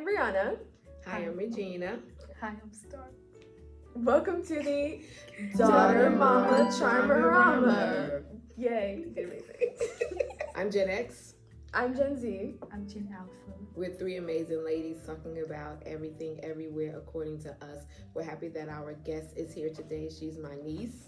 Brianna. Hi, I'm Regina. Hi, I'm Starr. Welcome to the Daughter Mama Charmarama. Yay, you did amazing. I'm Gen X. I'm Gen Z. I'm Gen Alpha. We're three amazing ladies talking about everything, everywhere, according to us. We're happy that our guest is here today. She's my niece.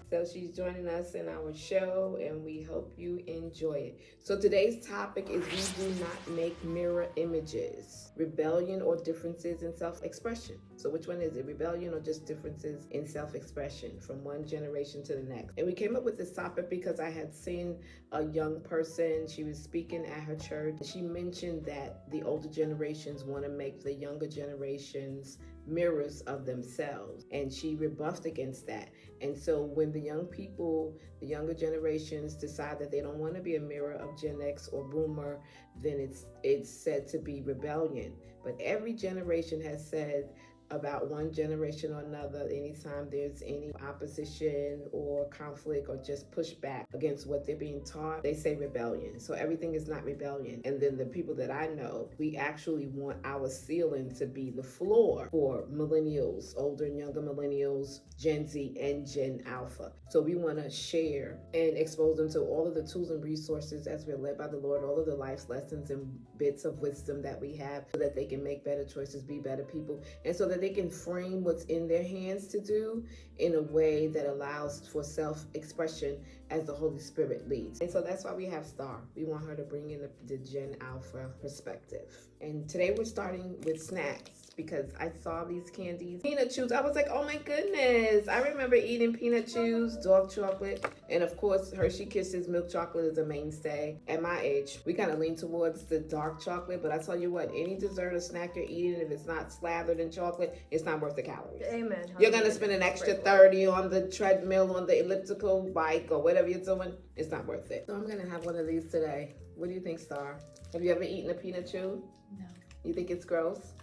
So she's joining us in our show, and we hope you enjoy it. So today's topic is we do not make mirror images. Rebellion or differences in self-expression. So which one is it? Rebellion or just differences in self-expression from one generation to the next? And we came up with this topic because I had seen a young person. She was speaking at her church. She mentioned that the older generations want to make the younger generations mirrors of themselves, and she rebuffed against that. And so when the young people, the younger generations decide that they don't want to be a mirror of Gen X or Boomer, then it's said to be rebellion. But every generation has said about one generation or another, anytime there's any opposition or conflict or just pushback against what they're being taught, they say rebellion. So everything is not rebellion. And then the people that I know, we actually want our ceiling to be the floor for millennials, older and younger millennials, Gen Z and Gen Alpha. So we want to share and expose them to all of the tools and resources as we're led by the Lord, all of the life lessons and bits of wisdom that we have, so that they can make better choices, be better people, and so that they can frame what's in their hands to do in a way that allows for self-expression as the Holy Spirit leads. And so that's why we have Starr. We want her to bring in the Gen Alpha perspective. And today we're starting with snacks, because I saw these candies, peanut chews. I was like, oh my goodness. I remember eating peanut chews, dark chocolate, and of course Hershey Kisses milk chocolate is a mainstay. At my age, we kind of lean towards the dark chocolate, but I tell you what, any dessert or snack you're eating, if it's not slathered in chocolate, it's not worth the calories. Amen. You're gonna spend an extra 30 on the treadmill, on the elliptical bike, or whatever you're doing. It's not worth it. So I'm gonna have one of these today. What do you think, Starr? Have you ever eaten a peanut chew? No. You think it's gross?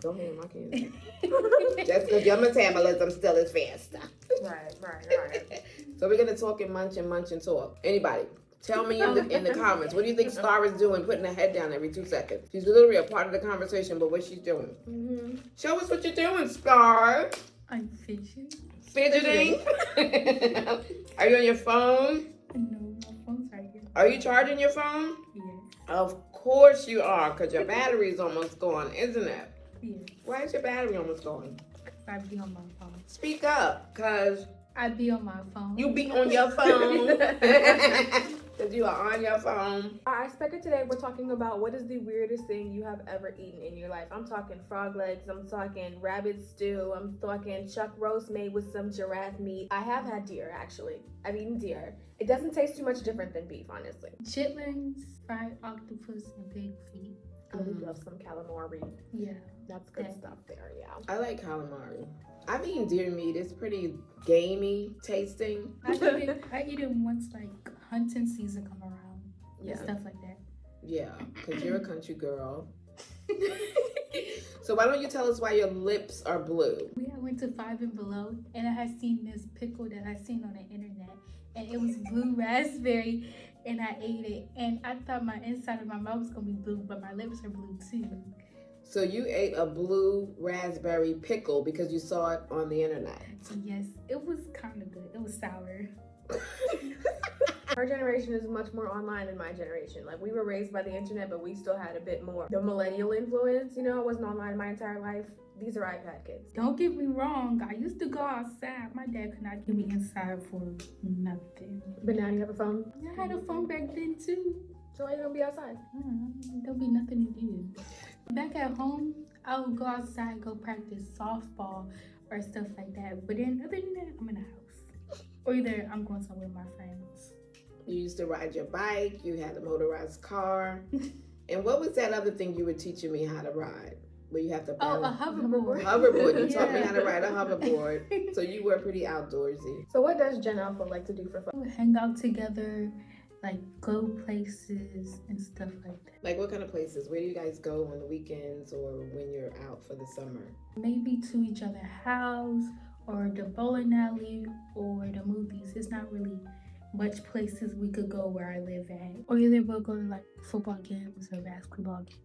Don't hand my candy. Just because your metabolism still is faster. Right. So we're gonna talk and munch and talk. Anybody, tell me in the comments, what do you think Starr is doing, putting her head down every 2 seconds? She's literally a part of the conversation, but what she's doing? Mm-hmm. Show us what you're doing, Starr. I'm fidgeting. Fidgeting? Are you on your phone? No, my phone's right here. Are you charging your phone? Yes. Of course you are, because your battery's almost gone, isn't it? Yes. Why is your battery almost gone? I be on my phone. Speak up, because I be on my phone. you be on your phone. Because you are on your phone. Our icebreaker today, we're talking about what is the weirdest thing you have ever eaten in your life. I'm talking frog legs, I'm talking rabbit stew, I'm talking chuck roast made with some giraffe meat. I have had deer, actually. I've eaten deer. It doesn't taste too much different than beef, honestly. Chitlins, fried octopus, and pig feet. I would love some calamari. Yeah. That's good stuff there, yeah. I like calamari. I've eaten deer meat. It's pretty gamey tasting. I eat it once like hunting season come around. Yeah. And stuff like that. Yeah, because you're a country girl. So why don't you tell us why your lips are blue? I went to Five and Below, and I had seen this pickle that I seen on the internet, and it was blue raspberry, and I ate it, and I thought my inside of my mouth was gonna be blue, but my lips are blue too. So you ate a blue raspberry pickle because you saw it on the internet. Yes, it was kind of good. It was sour. Her generation is much more online than my generation. Like, we were raised by the internet, but we still had a bit more the millennial influence. You know, I wasn't online my entire life. These are iPad kids. Don't get me wrong. I used to go outside. My dad could not get me inside for nothing. But now you have a phone. I had a phone back then too. So why you don't be outside? There'll be nothing to do. Back at home, I would go outside, go practice softball or stuff like that. But then other than that, I'm in the house. Or either I'm going somewhere with my friends. You used to ride your bike. You had a motorized car. And what was that other thing you were teaching me how to ride? Where you have to balance? A hoverboard. Hoverboard. You taught me Yeah. how to ride a hoverboard. So you were pretty outdoorsy. So what does Gen Alpha like to do for fun? We would hang out together, like go places and stuff like that. Like what kind of places? Where do you guys go on the weekends or when you're out for the summer? Maybe to each other's house or the bowling alley or the movies. It's not really much places we could go where I live at. Or either we'll go to like football games or basketball games.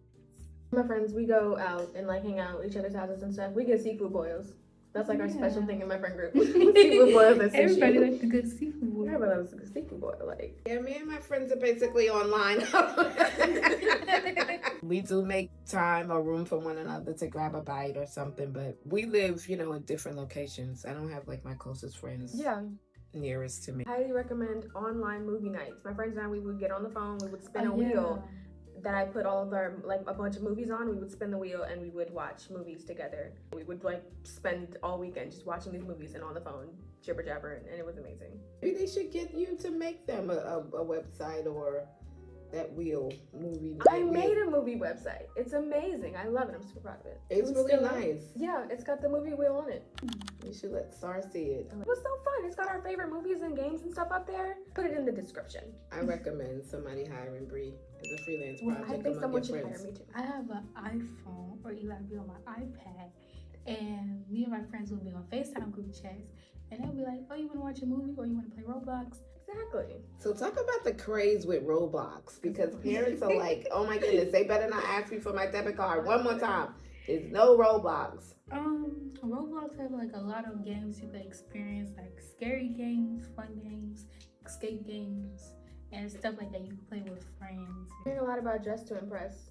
My friends, we go out and like hang out at each other's houses and stuff. We get seafood boils. That's like our special thing in my friend group. Seafood boils and sushi. Everybody likes the good seafood boil. Everybody loves a good seafood boil. Like, Yeah, me and my friends are basically online. We do make time or room for one another to grab a bite or something, but we live, in different locations. I don't have like my closest friends yeah. nearest to me. Highly recommend online movie nights. My friends and I, we would get on the phone, we would spin a wheel that I put all of our, like, a bunch of movies on. We would spin the wheel and we would watch movies together. We would like spend all weekend just watching these movies and on the phone, jibber jabber, and it was amazing. Maybe they should get you to make them a website or that wheel movie. I made a movie website. It's amazing. I love it. I'm super proud of it. It's really nice. Yeah, it's got the movie wheel on it. You should let Starr see it. It was so fun. It's got our favorite movies and games and stuff up there. Put it in the description. I recommend somebody hiring Bree as a freelance Well, project. I think someone should friends. hire me too. I have an iPhone, or Eli be on my iPad, and me and my friends will be on FaceTime group chats, and they'll be like, oh, you want to watch a movie or you want to play Roblox? Exactly. So talk about the craze with Roblox, because parents are like, oh my goodness, they better not ask me for my debit card one more time. There's no Roblox. Roblox have like a lot of games you could experience, like scary games, fun games, escape games, and stuff like that you can play with friends. I'm hearing a lot about Dress to Impress.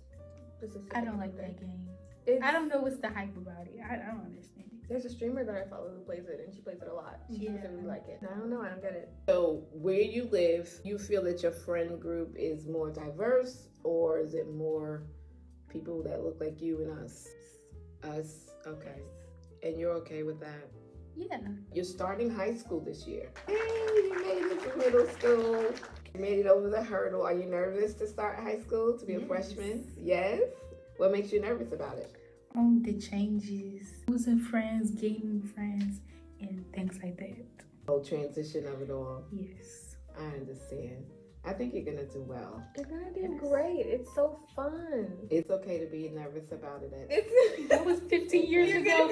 I don't like that game. It's, I don't know what's the hype about it. I don't understand it. There's a streamer that I follow who plays it, and she plays it a lot. She seems to really like it. I don't know. I don't get it. So where you live, you feel that your friend group is more diverse, or is it more people that look like you and us? Us, okay. And you're okay with that? Yeah. You're starting high school this year. Hey, you made it to middle school. You made it over the hurdle. Are you nervous to start high school, to be a freshman? Yes? What makes you nervous about it? The changes, losing friends, gaining friends, and things like that. Oh, transition of it all. Yes. I understand. I think you're gonna do well. You're gonna do great. It's so fun. It's okay to be nervous about it. That was 15 years ago.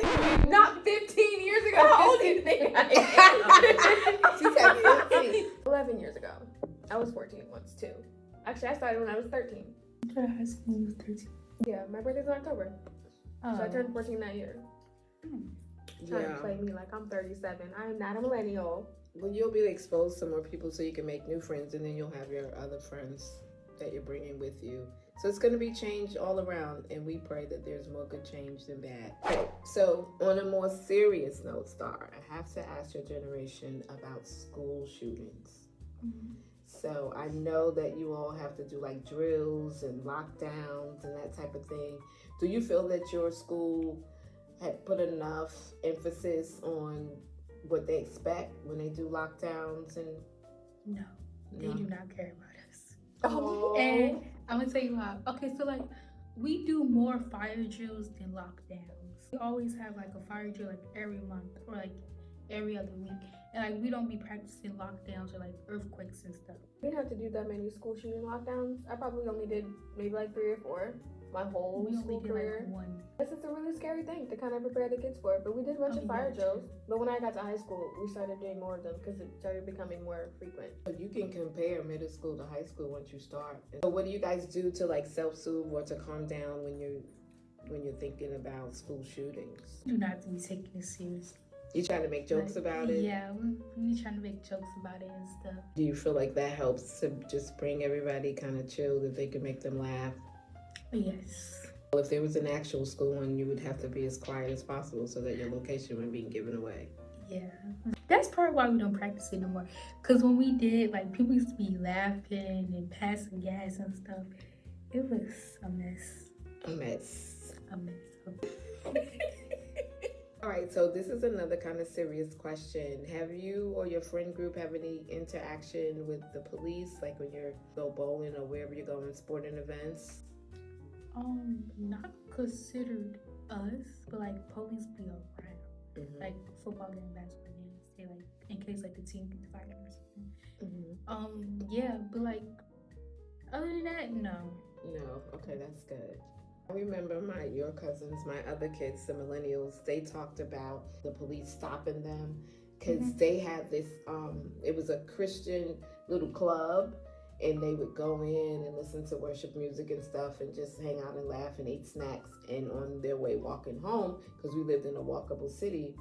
Not 15 years ago. How old do you think I am? She said 15. 11 years ago. I was 14 once too. Actually, I started when I was 13. I started high school when I was 13. Yeah, my birthday's in October. So I turned 14 that year. Trying to play me like I'm 37. I am not a millennial. Well, you'll be exposed to more people so you can make new friends, and then you'll have your other friends that you're bringing with you. So it's going to be change all around, and we pray that there's more good change than bad. Okay, so on a more serious note, Starr, I have to ask your generation about school shootings. So I know that you all have to do like drills and lockdowns and that type of thing. Do you feel that your school had put enough emphasis on what they expect when they do lockdowns? And No, they do not care about us. Oh. And I'm gonna tell you why. Okay, so like we do more fire drills than lockdowns. We always have like a fire drill like every month or like every other week. And like we don't be practicing lockdowns or like earthquakes and stuff. We didn't have to do that many school shooting lockdowns. I probably only did maybe like 3 or 4 my whole We school only did career. like one. This is a really scary thing to kind of prepare the kids for. But we did a bunch of fire drills. But when I got to high school, we started doing more of them because it started becoming more frequent. You can compare middle school to high school once you start. So what do you guys do to like self-soothe or to calm down when you're thinking about school shootings? Do not be taking it seriously. You trying to make jokes about it? Yeah, we trying to make jokes about it and stuff. Do you feel like that helps to just bring everybody kind of chill, that they can make them laugh? Yes. If there was an actual school one, you would have to be as quiet as possible so that your location wouldn't be given away. Yeah. That's part why we don't practice it anymore. Because when we did, like, people used to be laughing and passing gas and stuff. It was a mess. A mess. A mess. All right, so this is another kind of serious question. Have you or your friend group have any interaction with the police, like when you go bowling or wherever you're going, sporting events? Not considered us, but like police be around. Like football game, basketball games. They like in case like the team gets fired or something. Yeah, but like other than that, no. No, okay, that's good. I remember your cousins, my other kids, the millennials, they talked about the police stopping them because they had this, it was a Christian little club, and they would go in and listen to worship music and stuff and just hang out and laugh and eat snacks. And on their way walking home, because we lived in a walkable city,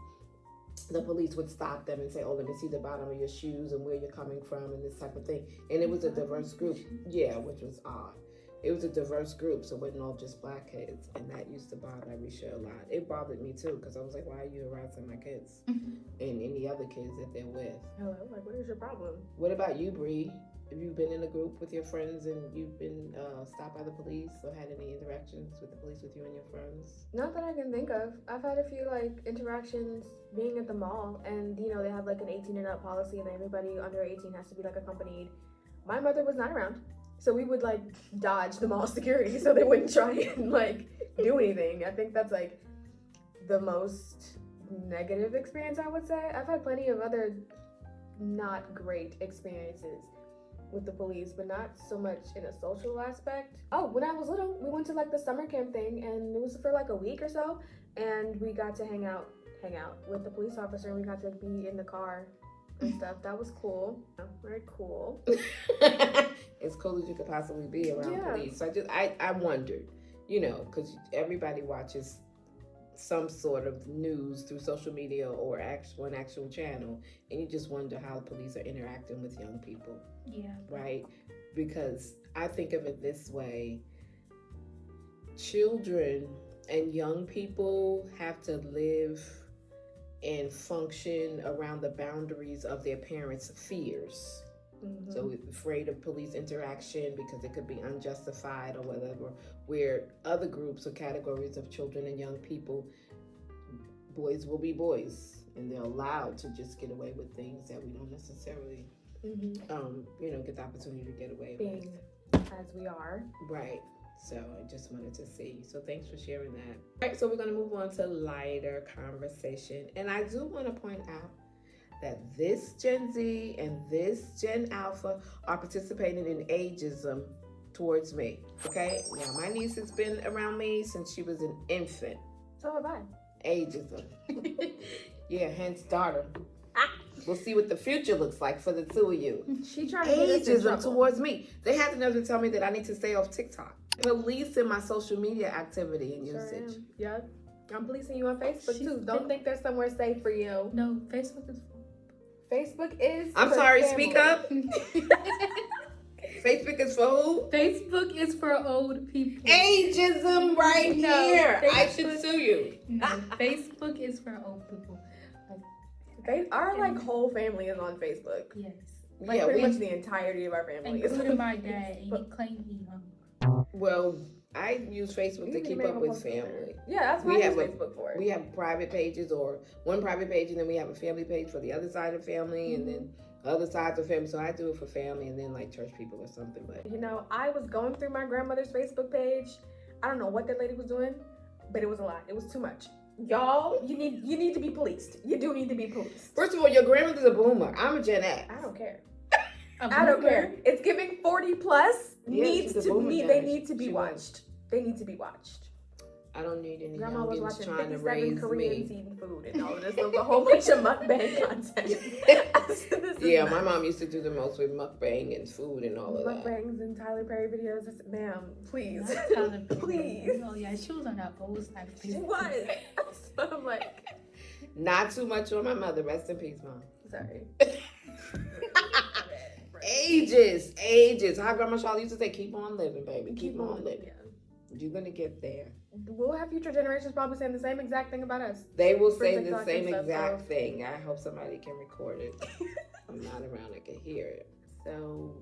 the police would stop them and say, oh, let me see the bottom of your shoes and where you're coming from and this type of thing. And it was a diverse group. Yeah, which was odd. It was a diverse group, so it wasn't all just black kids. And that used to bother Arisha a lot. It bothered me too, because I was like, why are you harassing my kids and any other kids that they're with? Hello, like, what is your problem? What about you, Bree? Have you been in a group with your friends and you've been stopped by the police or had any interactions with the police with you and your friends? Not that I can think of. I've had a few like interactions being at the mall, and you know they have like an 18 and up policy, and everybody under 18 has to be like accompanied. My mother was not around, so we would like dodge the mall security so they wouldn't try and like do anything. I think that's like the most negative experience I would say. I've had plenty of other not great experiences with the police, but not so much in a social aspect. Oh, when I was little, we went to like the summer camp thing, and it was for like a week or so, and we got to hang out with the police officer, and we got to be in the car and stuff. That was cool. Very cool. As cool as you could possibly be around police. So I wondered, you know, because everybody watches some sort of news through social media or an actual channel, and you just wonder how the police are interacting with young people. Yeah. Right? Because I think of it this way: children and young people have to live and function around the boundaries of their parents' fears. Mm-hmm. So afraid of police interaction because it could be unjustified or whatever, where other groups or categories of children and young people, boys will be boys, and they're allowed to just get away with things that we don't necessarily, get the opportunity to get away with. As we are. Right. So I just wanted to see. So thanks for sharing that. All right, so we're going to move on to lighter conversation. And I do want to point out that this Gen Z and this Gen Alpha are participating in ageism towards me. Okay? Now, my niece has been around me since she was an infant. So have I. Ageism. Yeah, hence daughter. We'll see what the future looks like for the two of you. She tried to get us in trouble. Towards me. They had the nerve to tell me that I need to stay off TikTok. Policing my social media activity and usage. Yeah. I'm policing you on Facebook too. Don't think there's somewhere safe for you. No, Facebook is I'm sorry, family. Speak up. Facebook is for who? Facebook is for old people. Ageism right here. I should sue you. No, Facebook is for old people. Our like whole family is on Facebook. Yes. Like pretty much the entirety of our family. Including my dad, and he claimed he hung. Well, I use Facebook to keep up with family. Yeah, that's what I use Facebook for. We have private pages, or one private page, and then we have a family page for the other side of family, and then other sides of family. So I do it for family, and then like church people or something. But you know, I was going through my grandmother's Facebook page. I don't know what that lady was doing, but it was a lot. It was too much. Y'all, you need to be policed. You do need to be policed. First of all, your grandmother's a boomer. I'm a Gen X. I don't care. I don't care. It's giving 40 plus. They need to be watched. They need to be watched. I don't need any Grandma was watching trying to raise Koreans me. eating food and all of this. There was a whole bunch of mukbang content. Yeah, my mom used to do the most with mukbang and food and all of that. Mukbangs and Tyler Perry videos. Ma'am, please. Please. Oh yeah, she was on that old type of She was. So I'm like. Not too much on my mother. Rest in peace, Mom. Sorry. Ages. How Grandma Charlotte used to say, keep on living, baby. Keep on living. Yeah. You're going to get there. We'll have future generations probably saying the same exact thing about us. They will say the same exact thing. I hope somebody can record it. I'm not around. I can hear it. So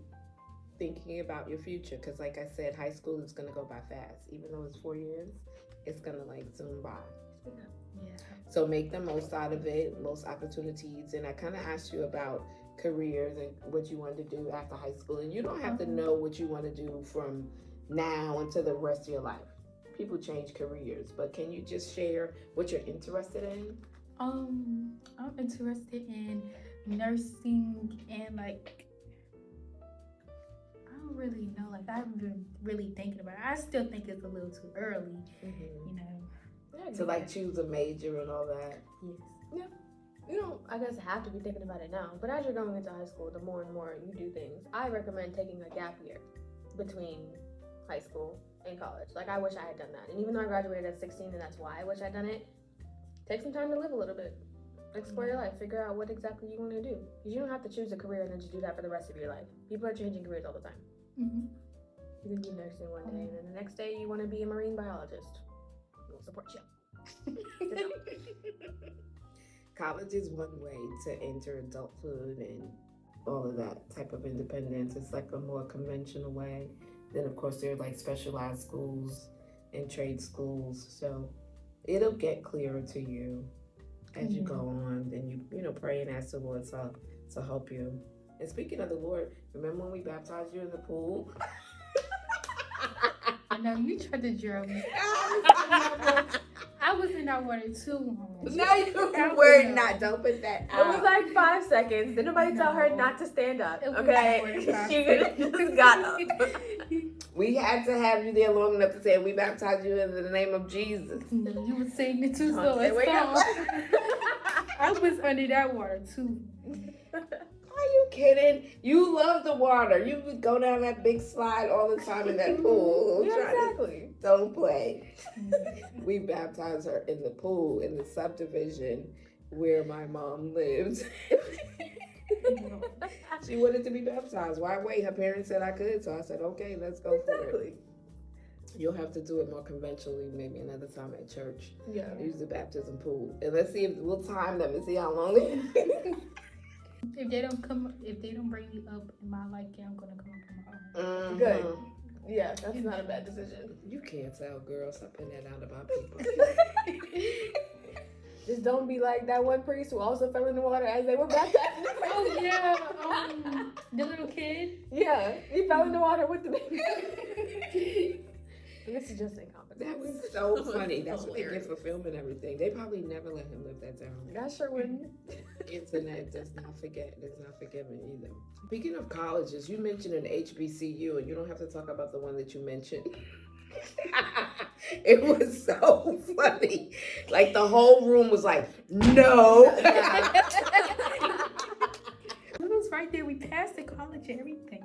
thinking about your future, because like I said, high school is going to go by fast. Even though it's 4 years, it's going to like zoom by. Yeah. So make the most out of it, most opportunities. And I kind of asked you about careers and what you wanted to do after high school. And you don't have to know what you want to do from now until the rest of your life. People change careers, but can you just share what you're interested in? I'm interested in nursing and like I don't really know. Like I haven't been really thinking about it. I still think it's a little too early, you know. To like choose a major and all that. Yes. Yeah. you don't, I guess, have to be thinking about it now, but as you're going into high school, the more and more you do things, I recommend taking a gap year between high school and college. Like, I wish I had done that. And even though I graduated at 16 and that's why I wish I'd done it, take some time to live a little bit. Explore your life. Figure out what exactly you want to do. Because you don't have to choose a career and then just do that for the rest of your life. People are changing careers all the time. Mm-hmm. You can do nursing one day, and then the next day you want to be a marine biologist. We'll support you. College is one way to enter adulthood and all of that type of independence. It's like a more conventional way. Then, of course, there are like specialized schools and trade schools. So it'll get clearer to you as you go on. Then you pray and ask the Lord to help you. And speaking of the Lord, remember when we baptized you in the pool? I know you tried to drill me. I was in that water too. No, you were not. Don't put that out. It was like 5 seconds. Did nobody tell her not to stand up? It was Okay, more than 5 she just got up. We had to have you there long enough to say we baptized you in the name of Jesus. No, you were saying it too slow. Okay, wake up. I was under that water too. Are you kidding? You love the water. You would go down that big slide all the time in that pool. Yeah, exactly. Don't play. We baptized her in the pool in the subdivision where my mom lived. She wanted to be baptized. Why wait? Her parents said I could, so I said, okay, let's go for it. You'll have to do it more conventionally, maybe another time at church. Yeah. Use the baptism pool. And let's see if we'll time them and see how long If they don't bring me up in my liking, I'm gonna come up on my own. Good. Yeah, that's not a bad decision. You can't tell, girl. Stop putting that out about people. Just don't be like that one priest who also fell in the water as they were baptized. Oh yeah, the little kid. Yeah, he fell in the water with the baby. This is just incompetence. That was so funny. That's what they get for filming everything. They probably never let him live that down. That sure wouldn't. Internet does not forgiven either. Speaking of colleges, you mentioned an HBCU, and you don't have to talk about the one that you mentioned. It was so funny. Like the whole room was like, no. It was right there. We passed the college and everything.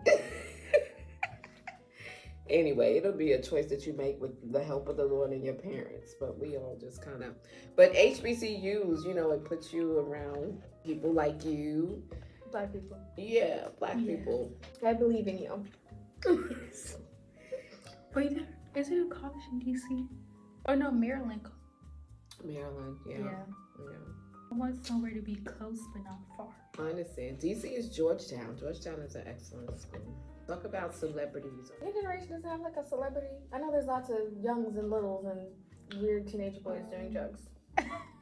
Anyway, it'll be a choice that you make with the help of the Lord and your parents. But we all just kind of... But HBCUs, it puts you around people like you. Black people. Yeah, black people. I believe in you. Wait, is it a college in DC? Oh no, Maryland. Maryland, yeah. I want somewhere to be close but not far. I understand. DC is Georgetown. Georgetown is an excellent school. Talk about celebrities. Your generation doesn't have like a celebrity. I know there's lots of youngs and littles and weird teenage boys doing drugs.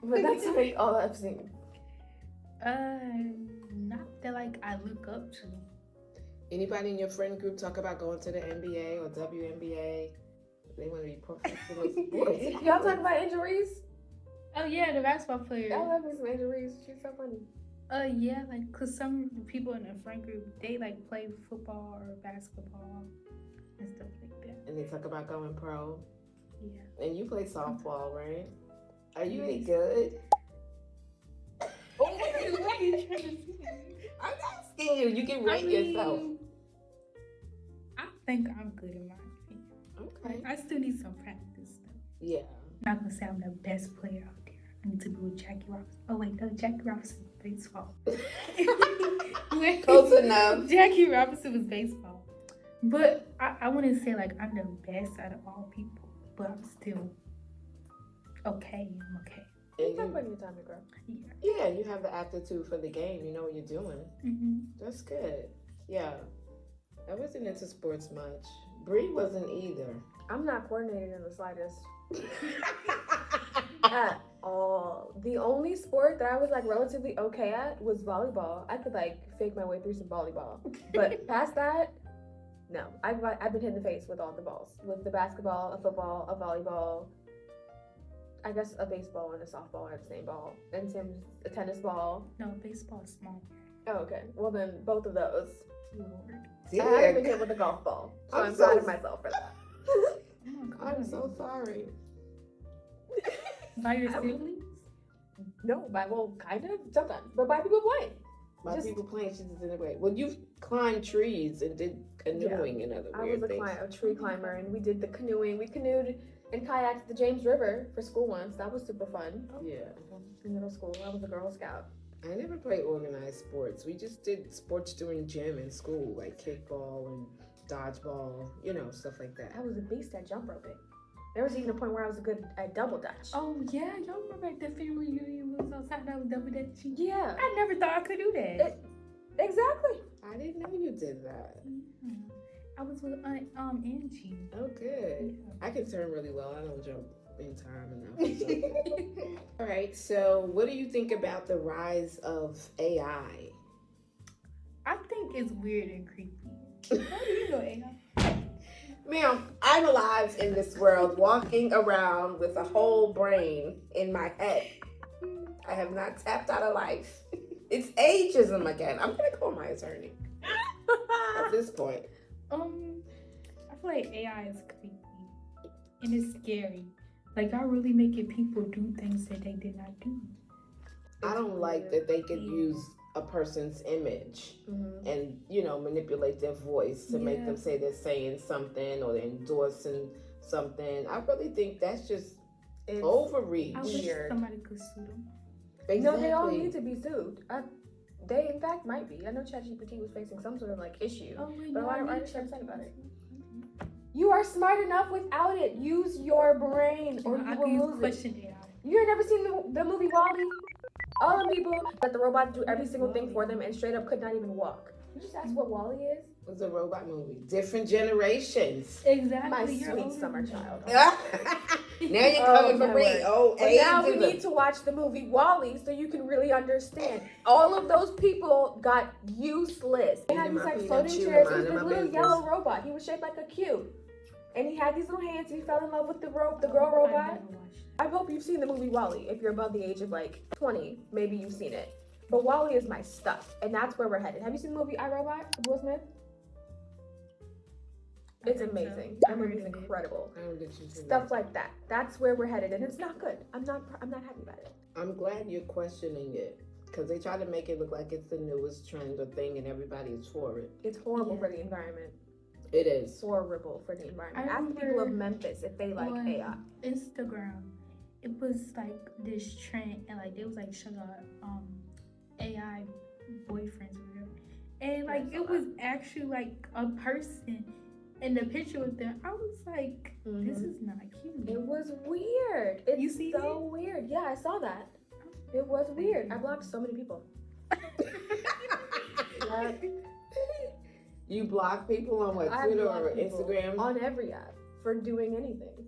But that's like all I've seen. Not that like I look up to. Anybody in your friend group talk about going to the NBA or WNBA? They want to be professional sports. Y'all talk about injuries? Oh yeah, the basketball player. I love me some injuries. She's so funny. Yeah, like, cause some people in the friend group, they like play football or basketball and stuff like that. And they talk about going pro. Yeah. And you play softball, right? Are you any good? What are you trying to say? I'm asking you. You can rate yourself. I think I'm good in my opinion. Okay. I still need some practice though. Yeah. I'm not gonna say I'm the best player out there. I need to be with Jackie Robinson. Oh wait, no, Jackie Robinson was baseball. Close enough. Jackie Robinson was baseball. But I wouldn't say like I'm the best out of all people, but I'm still okay. I'm okay. You're putting your time to grow. Yeah, you have the aptitude for the game. You know what you're doing. Mm-hmm. That's good. Yeah. I wasn't into sports much. Bree wasn't either. I'm not coordinated in the slightest. At all. The only sport that I was like relatively okay at was volleyball. I could like fake my way through some volleyball. But past that, no. I've been hit in the face with all the balls. With the basketball, a football, a volleyball, I guess a baseball and a softball are the same ball. And same a tennis ball. No, baseball is small. Oh, okay. Well then both of those. Lord. I haven't been hit with a golf ball. So I'm proud of myself for that. Oh my God. I'm so sorry. By your siblings? No, kind of sometimes, but by people playing. By Just- people playing, she disintegrate. Well, you've climbed trees and did canoeing and other I weird was things. a tree climber, and we did the canoeing. We canoed and kayaked the James River for school once. That was super fun. Yeah. In middle school, I was a Girl Scout. I never played organized sports. We just did sports during gym in school, like kickball and dodgeball, stuff like that. I was a beast at jump roping. There was even a point where I was good at double dutch. Oh yeah, y'all remember at the family reunion we was outside that was double dutching? Yeah, I never thought I could do that. exactly. I didn't know you did that. Yeah. I was with Angie. Oh, good. Yeah. I can turn really well. I don't jump in time enough. All right. So, what do you think about the rise of AI? I think it's weird and creepy. How do you know AI? Ma'am, I'm alive in this world, walking around with a whole brain in my head. I have not tapped out of life. It's ageism again. I'm gonna call my attorney at this point. I feel like AI is creepy and it's scary. Like y'all really making people do things that they did not do. I don't like that they could use a person's image Mm-hmm. and manipulate their voice to make them say they're saying something or they're endorsing something. I really think that's just overreach. I wish Weird. somebody could sue them. Exactly. No, they all need to be sued. They, in fact, might be. I know ChatGPT was facing some sort of issue. Oh, wait, But no, a lot of I artists need are upset about it. ChatGPT. You are smart enough without it. Use your brain, or I you can will use lose it. question AI. You ain't never seen the movie WALL-E? All the people let the robots do every single thing for them and straight up could not even walk. You just ask what WALL-E is? It was a robot movie. Different generations. Exactly. My you're sweet older summer than child. Now you're coming for my me. word. Oh, But now we ageism. need to watch the movie WALL-E so you can really understand. All of those people got useless. They had these floating chairs. It was this little yellow robot. He was shaped like a cube. And he had these little hands and he fell in love with the girl I robot. never watched it. I hope you've seen the movie WALL-E. If you're above the age of 20, maybe you've seen it. But WALL-E is my stuff, and that's where we're headed. Have you seen the movie I, Robot with Will Smith? It's I think so. amazing. I That movie's heard of it. incredible. I don't think you should Stuff like that. That's where we're headed, and it's not good. I'm not happy about it. I'm glad you're questioning it because they try to make it look like it's the newest trend or thing and everybody is for it. It's horrible Yeah. for the environment. It is. Horrible for the environment. I Ask the people remember of Memphis if they like on AI. Instagram, it was this trend, and they was showing AI boyfriends or whatever, and I saw it was actually a person in the picture with them. I was like, this is not cute. It was weird. It's You seen so weird. Yeah, I saw that. It was weird. I blocked so many people. Yeah. You block people on what, I Twitter block or people Instagram? on every app for doing anything.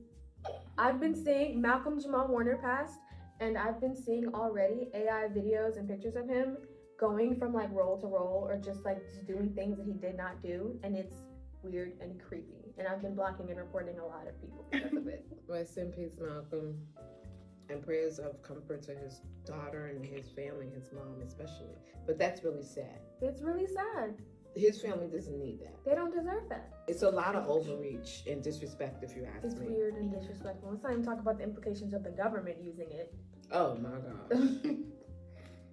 I've been seeing Malcolm Jamal Warner passed, and I've been seeing already AI videos and pictures of him going from role to role or just doing things that he did not do, and it's weird and creepy. And I've been blocking and reporting a lot of people because of it. Rest in peace, Malcolm. And prayers of comfort to his daughter and his family, his mom especially. But that's really sad. It's really sad. His family doesn't need that. They don't deserve that. It's a lot of overreach and disrespect, if you ask It's me. weird and disrespectful. Let's not even talk about the implications of the government using it. Oh my God.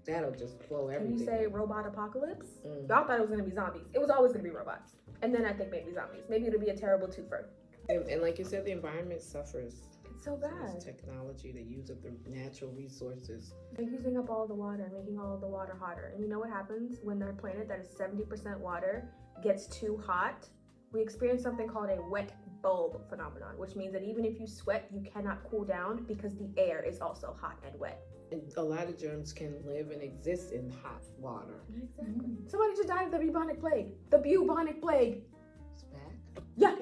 That'll just blow Can everything. you say robot apocalypse? Mm. Y'all thought it was gonna be zombies. It was always gonna be robots. And then I think maybe zombies. Maybe it'll be a terrible twofer. And like you said, the environment suffers. It's so bad. It's technology, the use of the natural resources. They're using up all the water, making all of the water hotter. And you know what happens when their planet that is 70% water gets too hot? We experience something called a wet bulb phenomenon, which means that even if you sweat, you cannot cool down because the air is also hot and wet. And a lot of germs can live and exist in hot water. Exactly. Somebody just died of the bubonic plague. The bubonic plague. It's back. Yeah.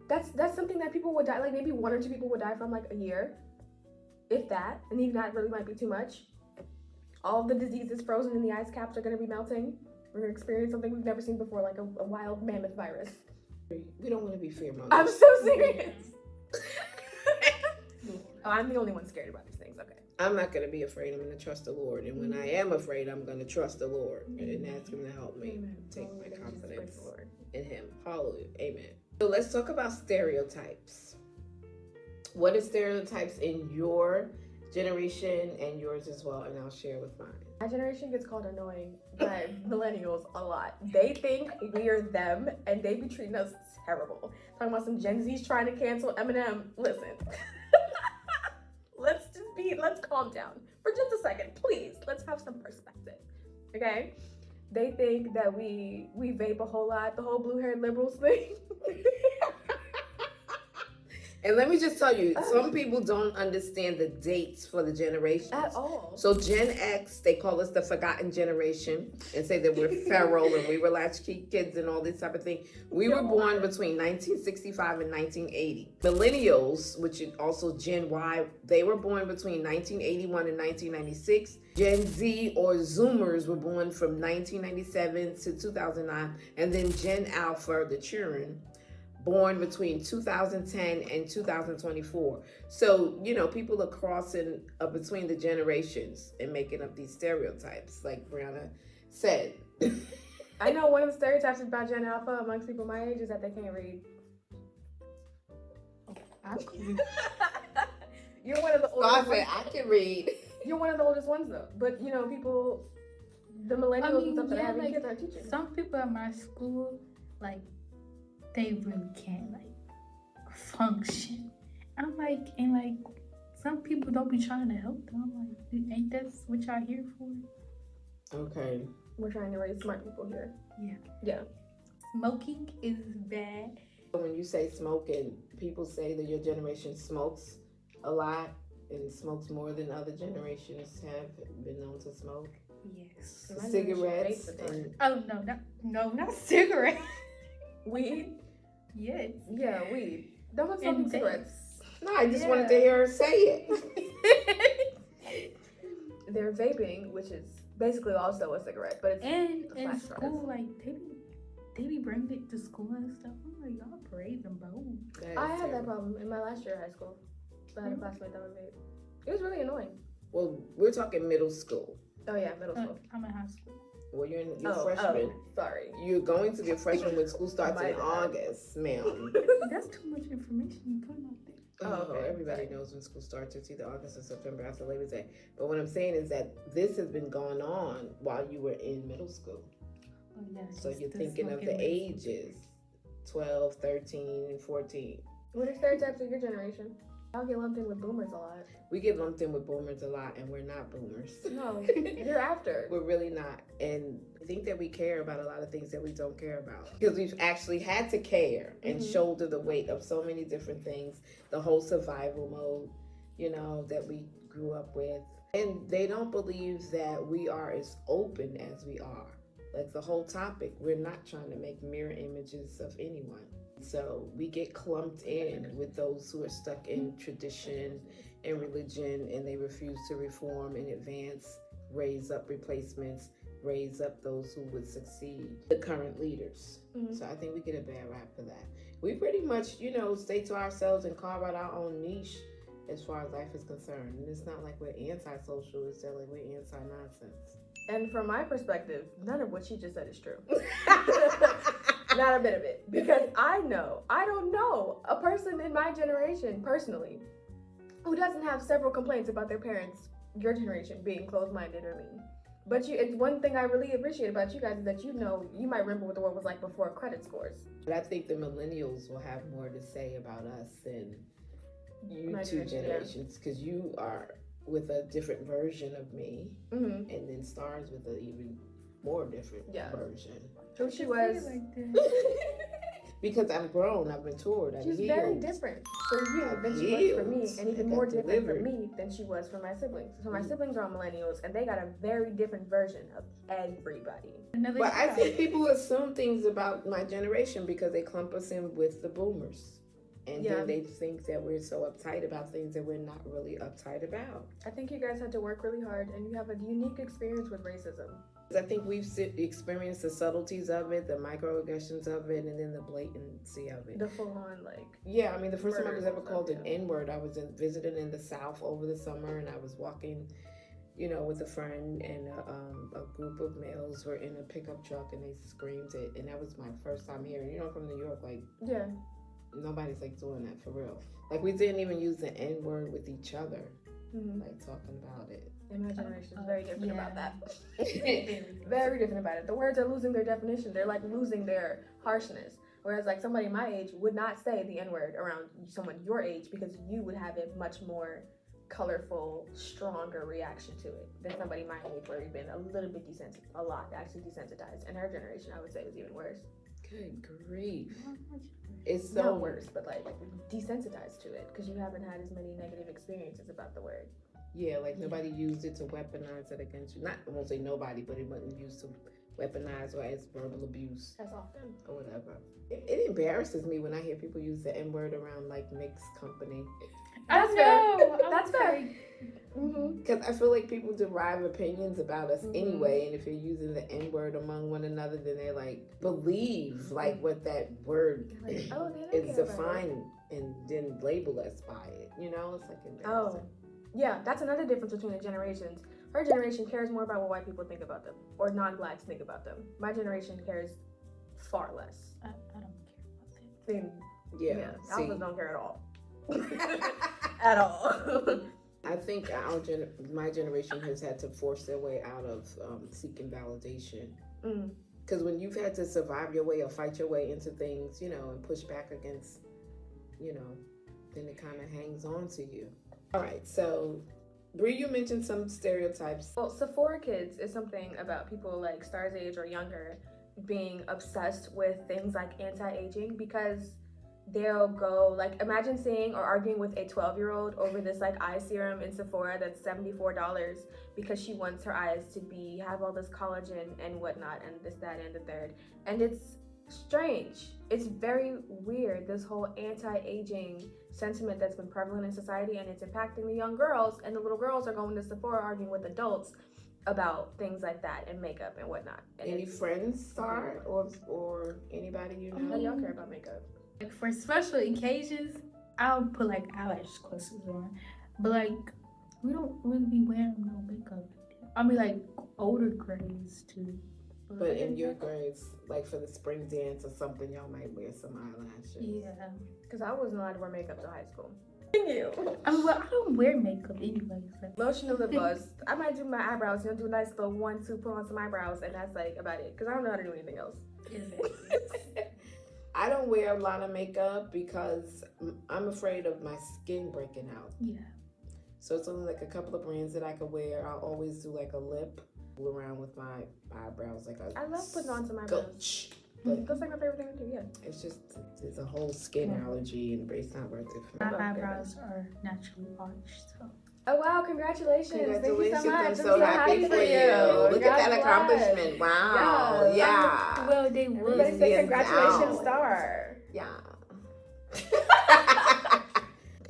That's something that people would die, maybe 1 or 2 people would die from a year. If that. And even that really might be too much. All of the diseases frozen in the ice caps are gonna be melting. We're gonna experience something we've never seen before, like a wild mammoth virus. We don't want to be fear-mongers. I'm so serious. Oh, I'm the only one scared about these things. Okay. I'm not going to be afraid. I'm going to trust the Lord. And when I am afraid, I'm going to trust the Lord and ask Him to help me take my confidence in Him. Hallelujah. Amen. So let's talk about stereotypes. What are stereotypes in your generation and yours as well, and I'll share with mine. My generation gets called annoying by millennials a lot. They think we are them, and they be treating us terrible. Talking about some Gen Z's trying to cancel Eminem. Listen, let's calm down for just a second, please. Let's have some perspective, okay? They think that we vape a whole lot, the whole blue-haired liberals thing. And let me just tell you, some people don't understand the dates for the generations. At all. So Gen X, they call us the forgotten generation and say that we're feral and we were latchkey kids and all this type of thing. We were born between 1965 and 1980. Millennials, which is also Gen Y, they were born between 1981 and 1996. Gen Z or Zoomers were born from 1997 to 2009. And then Gen Alpha, the children, born between 2010 and 2024. So, people are crossing between the generations and making up these stereotypes, like Brianna said. I know one of the stereotypes about Gen Alpha amongst people my age is that they can't read. You're one of the oldest ones. I can read. You're one of the oldest ones, though. But, people, the millennials and stuff that have kids are teaching. Some people at my school, they really can't function. I'm and some people don't be trying to help them. I'm like, ain't that what y'all here for? Okay. We're trying to raise smart people here. Yeah. Smoking is bad. When you say smoking, people say that your generation smokes a lot and smokes more than other generations have been known to smoke. Yes. Cigarettes. Not cigarettes. Weed? Yes. Yeah, weed. No one's smoking cigarettes. No, I just wanted to hear her say it. They're vaping, which is basically also a cigarette, but it's in school, they be bringing it to school and stuff. I'm like, y'all brave and bold. I had that problem in my last year of high school. I had a classmate that would vape. It was really annoying. Well, we're talking middle school. Oh yeah, middle school. I'm in high school. Well, you're freshman. Sorry. You're going to be a freshman when school starts in August, ma'am. That's too much information you put out there. Oh, everybody knows when school starts. It's either August or September after Labor Day. But what I'm saying is that this has been going on while you were in middle school. Oh, yeah, so you're thinking of the ages, 12, 13, and 14. What are stereotypes of your generation? I'll get lumped in with boomers a lot. We get lumped in with boomers a lot, and we're not boomers. No, you're after. We're really not. And I think that we care about a lot of things that we don't care about. Because we've actually had to care and shoulder the weight of so many different things. The whole survival mode, that we grew up with. And they don't believe that we are as open as we are. Like the whole topic, we're not trying to make mirror images of anyone. So we get clumped in with those who are stuck in tradition and religion, and they refuse to reform and advance, raise up replacements, raise up those who would succeed the current leaders. So I think we get a bad rap for that. We pretty much, stay to ourselves and carve out our own niche as far as life is concerned. And it's not like we're anti-social, it's that we're anti-nonsense. And from my perspective, none of what she just said is true. Not a bit of it. Because I don't know a person in my generation, personally, who doesn't have several complaints about their parents, your generation, being closed-minded or mean. But it's one thing I really appreciate about you guys is that you might remember what the world was like before credit scores. But I think the millennials will have more to say about us than you two generations, because you are with a different version of me, and then Starr's with an even more different version. Who she was. Because I'm grown, I've matured, I've She's healed. very different for you than she was for me, and even more different for me than she was for my siblings. So my siblings are all millennials, and they got a very different version of everybody. But I think people assume things about my generation because they clump us in with the boomers. And then they think that we're so uptight about things that we're not really uptight about. I think you guys had to work really hard, and you have a unique experience with racism. I think we've experienced the subtleties of it, the microaggressions of it, and then the blatancy of it. The full-on, Yeah, I mean, the first time I was ever called an N-word, I was visiting in the South over the summer, and I was walking, with a friend, and a group of males were in a pickup truck, and they screamed it, and that was my first time hearing. From New York, nobody's doing that for real. We didn't even use the N-word with each other. like talking about it. And my generation is very different about that. Very Very different about it. The words are losing their definition. They're like losing their harshness. Whereas like somebody my age would not say the N-word around someone your age because you would have a much more colorful, stronger reaction to it than somebody my age where you've been a little bit desensitized. And her generation, I would say, was even worse. Good grief. It's so Not worse, but like desensitized to it because you haven't had as many negative experiences about the word. Yeah, like nobody used it to weaponize it against you. Not, I won't say nobody, but it wasn't used to weaponize or as verbal abuse As often. or whatever. It embarrasses me when I hear people use the N-word around like mixed company. That's fair. That's fair. Because I feel like people derive opinions about us anyway, and if you're using the N-word among one another, then they like believe like what that word Like, oh, is defined and then label us by it. You know, it's like embarrassing. Yeah, that's another difference between the generations. Her generation cares more about what white people think about them or non-blacks think about them. My generation cares far less. I don't care about that. Then, Yeah, see, alphas don't care at all. At all. I think my generation has had to force their way out of seeking validation. Because when you've had to survive your way or fight your way into things, you know, and push back against, you know, then it kind of hangs on to you. All right, so Bree, you mentioned some stereotypes. Well, Sephora kids is something about people like Starr's age or younger being obsessed with things like anti-aging because they'll go like imagine seeing or arguing with a 12-year-old over this like eye serum in Sephora that's $74 because she wants her eyes to have all this collagen and whatnot and this, that, and the third. And it's strange. It's very weird, this whole anti-aging sentiment that's been prevalent in society, and it's impacting the young girls, and the little girls are going to Sephora arguing with adults about things like that and makeup and whatnot. And Any friends, Starr, or anybody you know? How do y'all care about makeup? Like for special occasions, I'll put like eyelash clusters on, but like we don't really be wearing no makeup. I mean like older grades too. But in your grades, like for the spring dance or something, y'all might wear some eyelashes. Yeah. Because I wasn't allowed to wear makeup till high school. You. I mean, well, I don't wear makeup anyway. So. Lotion and lip gloss. I might do my eyebrows, do a nice little 1-2, put on some eyebrows, and that's like about it. Because I don't know how to do anything else. I don't wear a lot of makeup because I'm afraid of my skin breaking out. Yeah. So it's only like a couple of brands that I could wear. I'll always do like a lip around with my eyebrows, like I love putting on some eyebrows. scotch. But That's like my favorite thing to do, yeah. it's just, there's a whole skin allergy and it's not worth it for me. My eyebrows are naturally arched, so. Oh wow, congratulations. Congratulations, Thank you so much. I'm so happy for you. Look at that accomplishment. Wow. Yeah. Well, they would. Everybody say Yes, congratulations, ow. Starr. Yeah.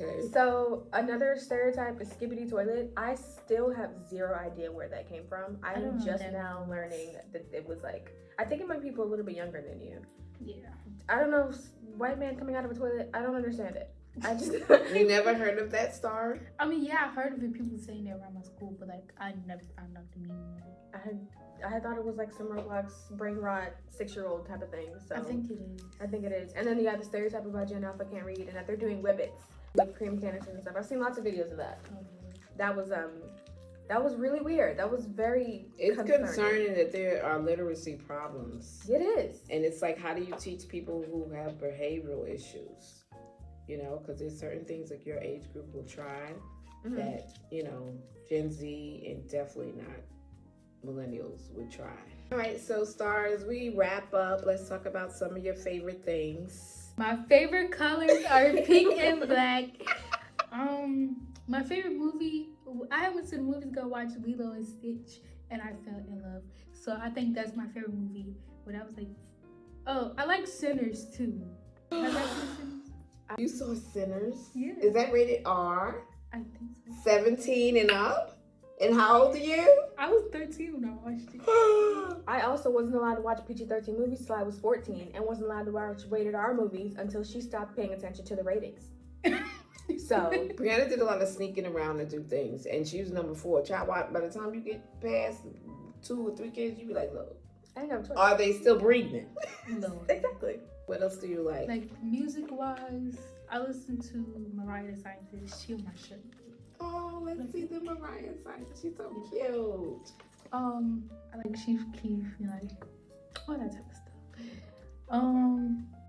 Okay. So another stereotype is skibbity toilet. I still have zero idea where that came from. I I'm don't know just that now means. learning that it was like, I think it might be people a little bit younger than you. Yeah. I don't know, white man coming out of a toilet, I don't understand it. I just You never heard of that, Starr? I mean, yeah, I heard of it, people saying it around my school, but like, I never found out the meaning of it. I had thought it was like some Roblox brain rot 6-year-old type of thing. So I think it is. I think it is. And then you got the stereotype about Gen Alpha can't read and that they're doing whippets with cream canisters and stuff. I've seen lots of videos of that. That was really weird. That was very It's concerning that there are literacy problems. It is. And it's like, how do you teach people who have behavioral issues? You know, because there's certain things like your age group will try that, you know, Gen Z and definitely not millennials would try. All right, so Starr, as we wrap up, let's talk about some of your favorite things. My favorite colors are pink and black. My favorite movie, I went to the movies to go watch Lilo and Stitch, and I fell in love. So I think that's my favorite movie. But I was like, oh, I like Sinners too. Have you seen Sinners? You saw Sinners? Yeah. Is that rated R? I think so. 17 and up? And how old are you? I was 13 when I watched it. I also wasn't allowed to watch PG-13 movies till I was 14 and wasn't allowed to watch rated R movies until she stopped paying attention to the ratings. So Brianna did a lot of sneaking around to do things, and she was number 4. Child, by the time you get past 2 or 3 kids, you be like, look, I didn't have a choice. are they still breathing? No. Exactly. What else do you like? Like music wise, I listen to Mariah the Scientist. She on my shirt. Oh, let's see the Mariah side. She's so cute. I like Chief Keef and like all that type of stuff.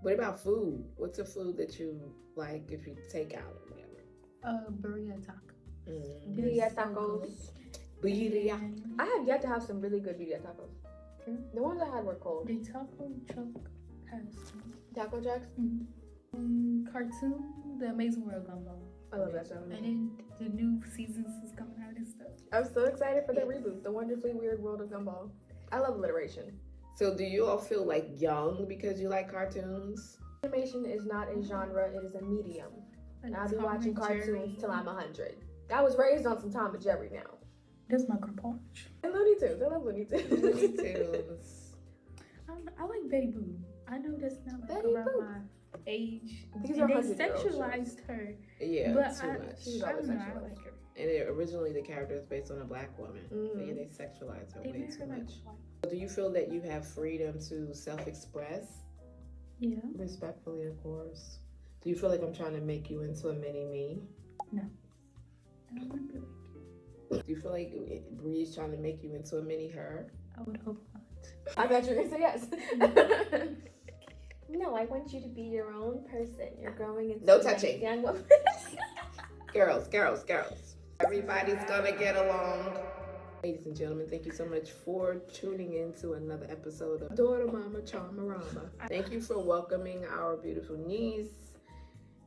What about food? What's a food that you like if you take out or whatever? Burrito taco. Birria tacos. Birria. I have yet to have some really good birria tacos. The ones I had were cold. The taco truck has Taco Jacks? cartoon, The Amazing World Gumball. I love that show. And then the new seasons is coming out and stuff. I'm so excited for the reboot, The Wonderfully Weird World of Gumball. I love alliteration. So do you all feel like young because you like cartoons? Animation is not a genre, it is a medium. And I'll be Tom watching and cartoons Jerry. till I'm 100. I was raised on some Tom and Jerry now. That's my grandpa. And Looney Tunes. I love Looney Tunes. Looney Tunes. I like Betty Boo. I know that's not like Betty around Boop. my age. These And are they 100-year-old shows. sexualized her. Yeah, But too much. She's I always don't know, I sexualized. like her. And originally the character is based on a black woman. But yeah, they sexualize her They way made too her like much. white. Do you feel that you have freedom to self-express? Yeah. Respectfully, of course. Do you feel like I'm trying to make you into a mini-me? I don't want to be like you. Do you feel like Bree's trying to make you into a mini-her? I would hope not. I bet you're going to say yes. No, I want you to be your own person. You're growing into No a nice touching. young woman. Girls. Everybody's gonna get along. Ladies and gentlemen, thank you so much for tuning in to another episode of Daughter Mama Charmarama. Thank you for welcoming our beautiful niece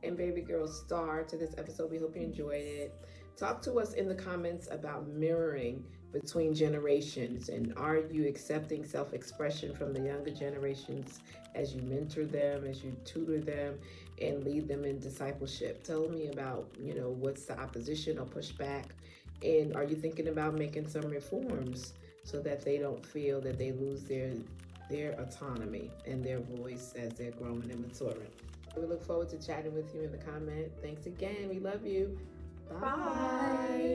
and baby girl Starr to this episode. We hope you enjoyed it. Talk to us in the comments about mirroring between generations, and are you accepting self-expression from the younger generations as you mentor them, as you tutor them, and lead them in discipleship? Tell me about, what's the opposition or pushback, and are you thinking about making some reforms so that they don't feel that they lose their autonomy and their voice as they're growing and maturing? We look forward to chatting with you in the comment. Thanks again. We love you. Bye. Bye.